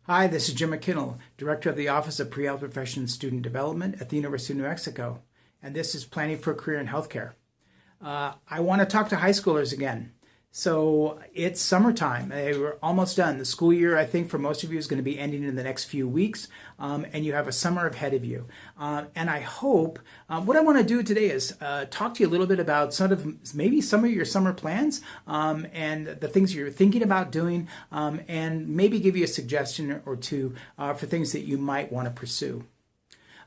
Hi, this is Jim McKinnell, Director of the Office of Pre-Health Profession and Student Development at the University of New Mexico, and this is Planning for a Career in Healthcare. I want to talk to high schoolers again. So it's summertime. We're almost done. The school year, I think, for most of you is going to be ending in the next few weeks, and you have a summer ahead of you. And I hope, what I want to do today is talk to you a little bit about maybe some of your summer plans and the things you're thinking about doing, and maybe give you a suggestion or two for things that you might want to pursue.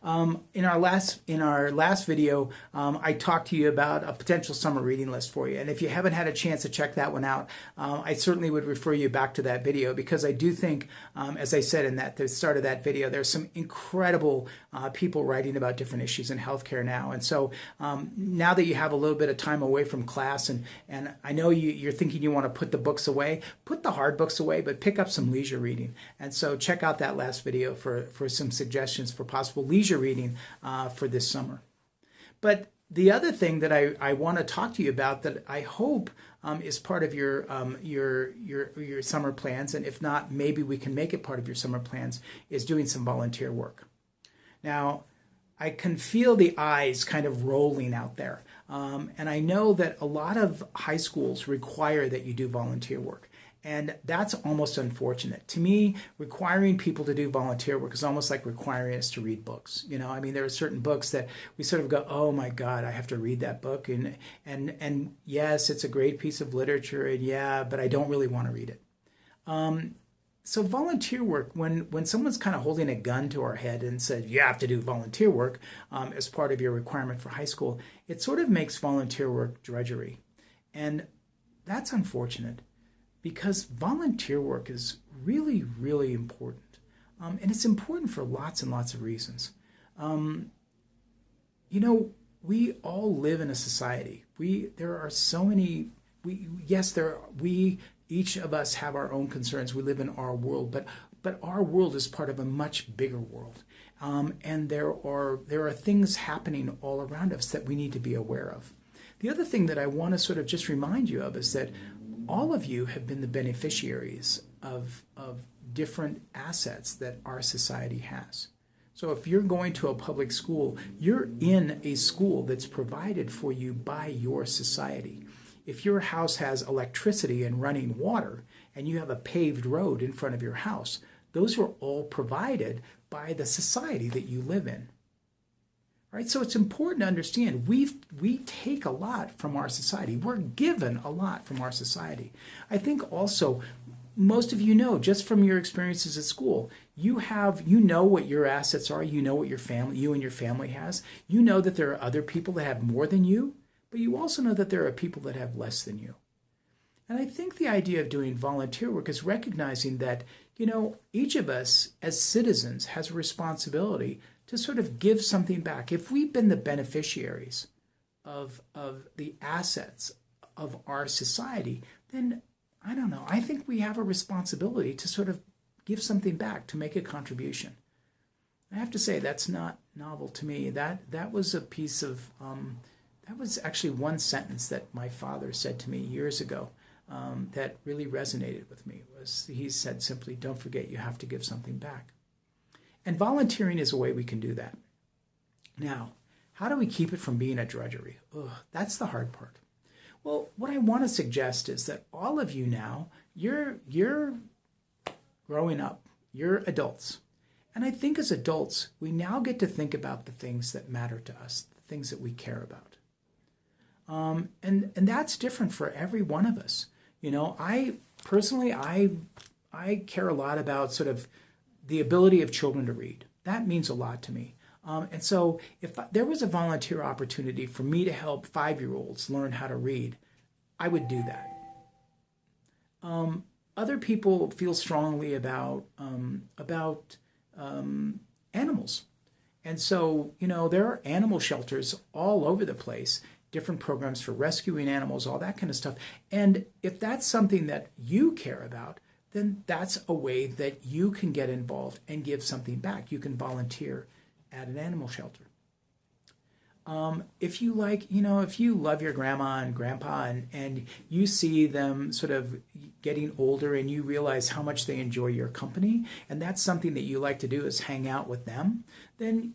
In our last video, I talked to you about a potential summer reading list for you. And if you haven't had a chance to check that one out, I certainly would refer you back to that video, because I do think, as I said at the start of that video, there's some incredible people writing about different issues in healthcare now. And so now that you have a little bit of time away from class, and I know you're thinking you want to put the books away, put the hard books away, but pick up some leisure reading. And so check out that last video for some suggestions for possible leisure reading for this summer. But the other thing that I want to talk to you about that I hope is part of your summer plans, and if not, maybe we can make it part of your summer plans, is doing some volunteer work. Now, I can feel the eyes kind of rolling out there. And I know that a lot of high schools require that you do volunteer work. And that's almost unfortunate. To me, requiring people to do volunteer work is almost like requiring us to read books. You know, I mean, there are certain books that we sort of go, oh my God, I have to read that book. And yes, it's a great piece of literature, and yeah, but I don't really want to read it. So volunteer work, when someone's kind of holding a gun to our head and said, you have to do volunteer work as part of your requirement for high school, it sort of makes volunteer work drudgery. And that's unfortunate, because volunteer work is really, really important. And it's important for lots and lots of reasons. You know, we all live in a society. There are so many, each of us have our own concerns. We live in our world, but our world is part of a much bigger world. And there are things happening all around us that we need to be aware of. The other thing that I want to sort of just remind you of is that all of you have been the beneficiaries of different assets that our society has. So if you're going to a public school, you're in a school that's provided for you by your society. If your house has electricity and running water, and you have a paved road in front of your house, those are all provided by the society that you live in. Right? So it's important to understand we take a lot from our society. We're given a lot from our society. I think also most of you know, just from your experiences at school, you know what your assets are, you know what you and your family has. You know that there are other people that have more than you, but you also know that there are people that have less than you. And I think the idea of doing volunteer work is recognizing that, you know, each of us as citizens has a responsibility to sort of give something back. If we've been the beneficiaries of the assets of our society, then I don't know, I think we have a responsibility to sort of give something back, to make a contribution. I have to say, that's not novel to me. That was a piece of, that was actually one sentence that my father said to me years ago that really resonated with me. He said simply, don't forget, you have to give something back. And volunteering is a way we can do that. Now, how do we keep it from being a drudgery? That's the hard part. Well, what I want to suggest is that all of you now, you're growing up, you're adults. And I think as adults, we now get to think about the things that matter to us, the things that we care about. And that's different for every one of us. You know, I personally care a lot about sort of the ability of children to read. That means a lot to me. And so if there was a volunteer opportunity for me to help 5-year-olds learn how to read, I would do that. Other people feel strongly about animals. And so, you know, there are animal shelters all over the place, different programs for rescuing animals, all that kind of stuff. And if that's something that you care about, then that's a way that you can get involved and give something back. You can volunteer at an animal shelter. If you like, if you love your grandma and grandpa and you see them sort of getting older and you realize how much they enjoy your company, and that's something that you like to do is hang out with them, then,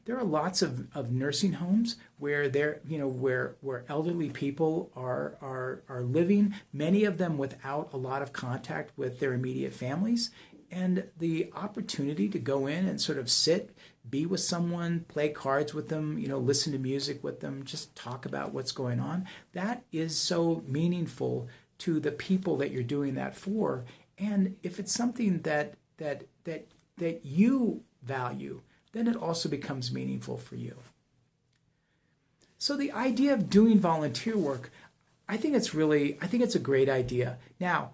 there are lots of nursing homes where where elderly people are living, many of them without a lot of contact with their immediate families. And the opportunity to go in and sort of sit, be with someone, play cards with them, listen to music with them, just talk about what's going on, that is so meaningful to the people that you're doing that for. And if it's something that you value, then it also becomes meaningful for you. So the idea of doing volunteer work, I think it's a great idea. Now,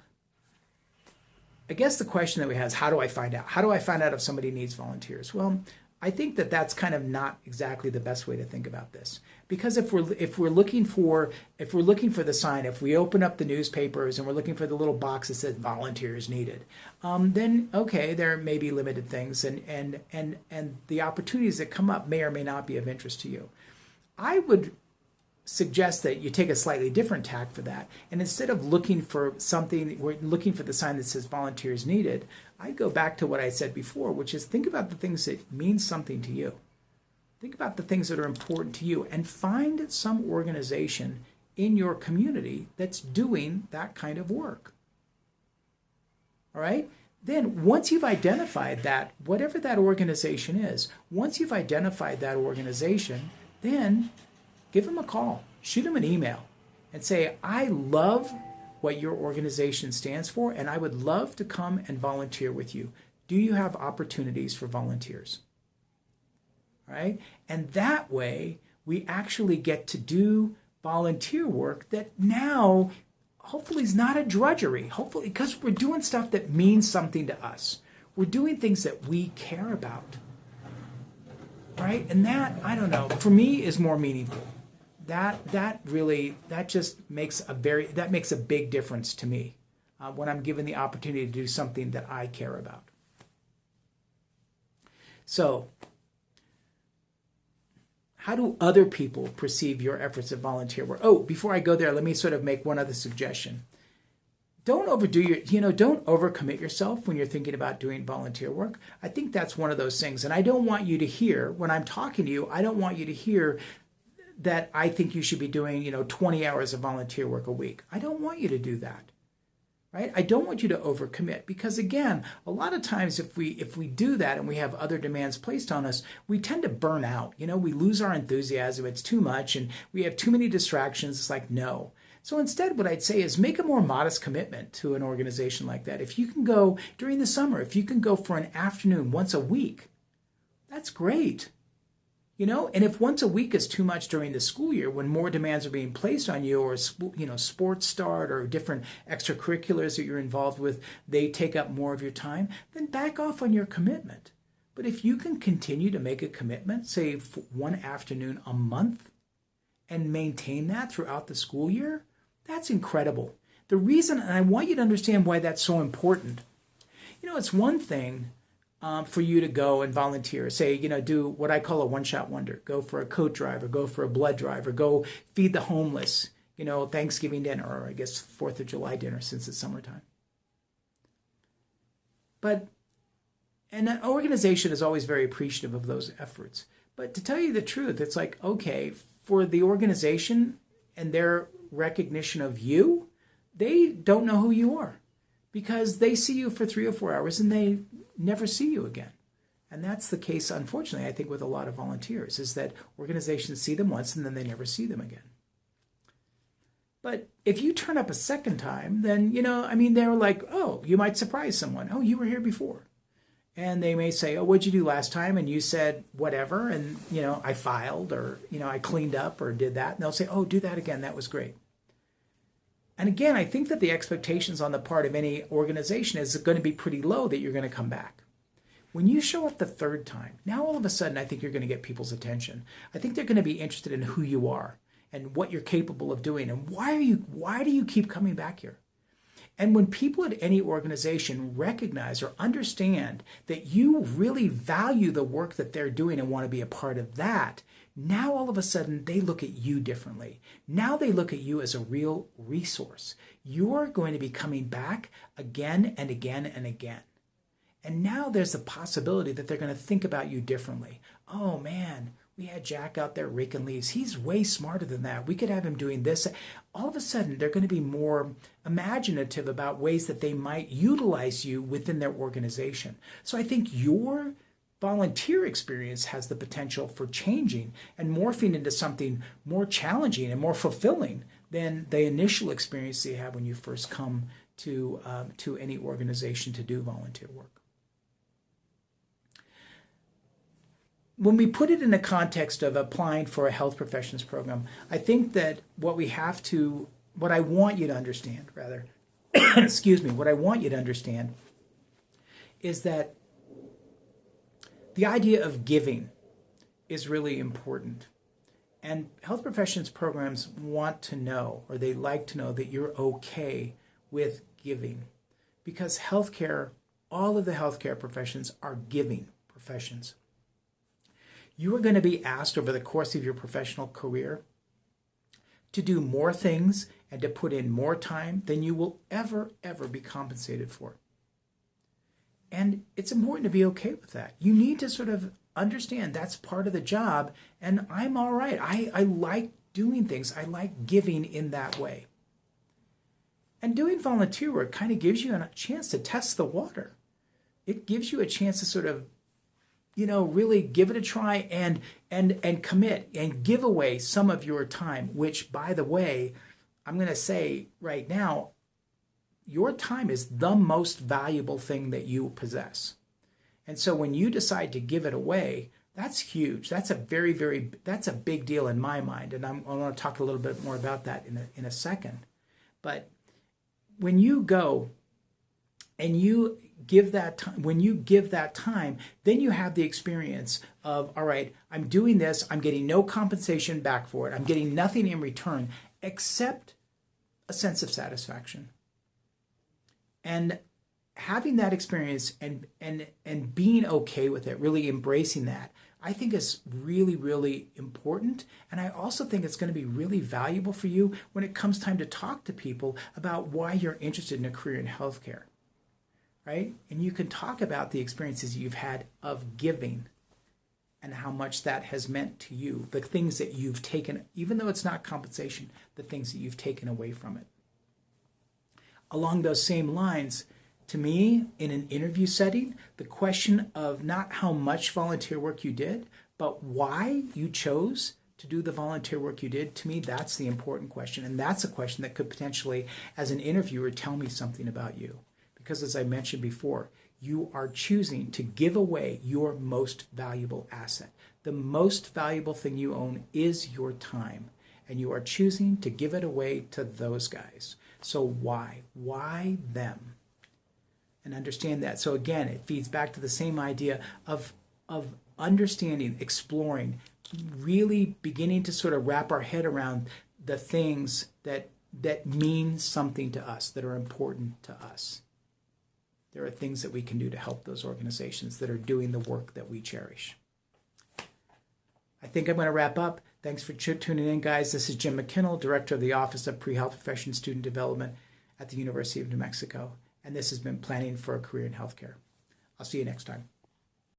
I guess the question that we have is, how do I find out? How do I find out if somebody needs volunteers? Well, I think that that's kind of not exactly the best way to think about this, because if we're looking for the sign, if we open up the newspapers and we're looking for the little box that says volunteers needed, then okay, there may be limited things, and the opportunities that come up may or may not be of interest to you. I would suggest that you take a slightly different tack for that, and instead of looking for something, we're looking for the sign that says volunteers needed, I go back to what I said before, which is think about the things that mean something to you. Think about the things that are important to you, and find some organization in your community that's doing that kind of work. All right? Then once you've identified that, whatever that organization is, then give them a call, shoot them an email, and say, I love what your organization stands for, and I would love to come and volunteer with you. Do you have opportunities for volunteers? All right? And that way, we actually get to do volunteer work that now hopefully is not a drudgery. Hopefully, because we're doing stuff that means something to us. We're doing things that we care about. Right? And that, I don't know, for me is more meaningful. That makes a big difference to me when I'm given the opportunity to do something that I care about. So, how do other people perceive your efforts at volunteer work? Oh, before I go there, let me sort of make one other suggestion. Don't don't overcommit yourself when you're thinking about doing volunteer work. I think that's one of those things. And I don't want you to hear, when I'm talking to you, I don't want you to hear that I think you should be doing, 20 hours of volunteer work a week. I don't want you to do that, right? I don't want you to overcommit, because again, a lot of times if we do that and we have other demands placed on us, we tend to burn out. We lose our enthusiasm. It's too much and we have too many distractions. It's like, no. So instead, what I'd say is make a more modest commitment to an organization like that. If you can go during the summer, if you can go for an afternoon once a week, that's great. And if once a week is too much during the school year, when more demands are being placed on you, or sports start or different extracurriculars that you're involved with, they take up more of your time, then back off on your commitment. But if you can continue to make a commitment, say one afternoon a month, and maintain that throughout the school year, that's incredible. The reason, and I want you to understand why that's so important. It's one thing for you to go and volunteer, say, do what I call a one-shot wonder. Go for a coat drive, or go for a blood drive, or go feed the homeless, Thanksgiving dinner, or I guess 4th of July dinner since it's summertime. And an organization is always very appreciative of those efforts. But to tell you the truth, it's like, okay, for the organization and their recognition of you, they don't know who you are, because they see you for 3 or 4 hours and they never see you again. And that's the case, unfortunately, I think, with a lot of volunteers, is that organizations see them once and then they never see them again. But if you turn up a second time, then, they're like, oh, you might surprise someone. Oh, you were here before. And they may say, oh, what'd you do last time? And you said whatever, and, I filed, or, I cleaned up or did that. And they'll say, oh, do that again. That was great. And again, I think that the expectations on the part of any organization is going to be pretty low that you're going to come back. When you show up the third time, now all of a sudden I think you're going to get people's attention. I think they're going to be interested in who you are and what you're capable of doing, and why do you keep coming back here? And when people at any organization recognize or understand that you really value the work that they're doing and want to be a part of that, now all of a sudden they look at you differently. Now they look at you as a real resource. You're going to be coming back again and again and again. And now there's the possibility that they're going to think about you differently. Oh man, we had Jack out there raking leaves. He's way smarter than that. We could have him doing this. All of a sudden, they're going to be more imaginative about ways that they might utilize you within their organization. So I think your volunteer experience has the potential for changing and morphing into something more challenging and more fulfilling than the initial experience you have when you first come to any organization to do volunteer work. When we put it in the context of applying for a health professions program, I think that what I want you to understand, what I want you to understand is that the idea of giving is really important. And health professions programs want to know, or they like to know, that you're okay with giving. Because healthcare, all of the healthcare professions are giving professions. You are going to be asked over the course of your professional career to do more things and to put in more time than you will ever be compensated for. And it's important to be okay with that. You need to sort of understand that's part of the job, and I'm all right. I like doing things. I like giving in that way. And doing volunteer work kind of gives you a chance to test the water. It gives you a chance to sort of really give it a try and commit and give away some of your time, which, by the way, I'm going to say right now, your time is the most valuable thing that you possess. And so when you decide to give it away, that's huge. That's a that's a big deal in my mind. And I want to talk a little bit more about that in a second. But when you go and you give that time, when you give that time, then you have the experience of, all right, I'm doing this, I'm getting no compensation back for it, I'm getting nothing in return except a sense of satisfaction. And having that experience and being okay with it, really embracing that, I think is really important. And I also think it's going to be really valuable for you when it comes time to talk to people about why you're interested in a career in healthcare. Right? And you can talk about the experiences you've had of giving and how much that has meant to you, the things that you've taken, even though it's not compensation, the things that you've taken away from it. Along those same lines, to me, in an interview setting, the question of not how much volunteer work you did, but why you chose to do the volunteer work you did, to me, that's the important question. And that's a question that could potentially, as an interviewer, tell me something about you. Because as I mentioned before, you are choosing to give away your most valuable asset. The most valuable thing you own is your time. And you are choosing to give it away to those guys. So why? Why them? And understand that. So again, it feeds back to the same idea of understanding, exploring, really beginning to sort of wrap our head around the things that mean something to us, that are important to us. There are things that we can do to help those organizations that are doing the work that we cherish. I think I'm going to wrap up. Thanks for tuning in, guys. This is Jim McKinnell, Director of the Office of Pre-Health Professions Student Development at the University of New Mexico. And this has been Planning for a Career in Healthcare. I'll see you next time.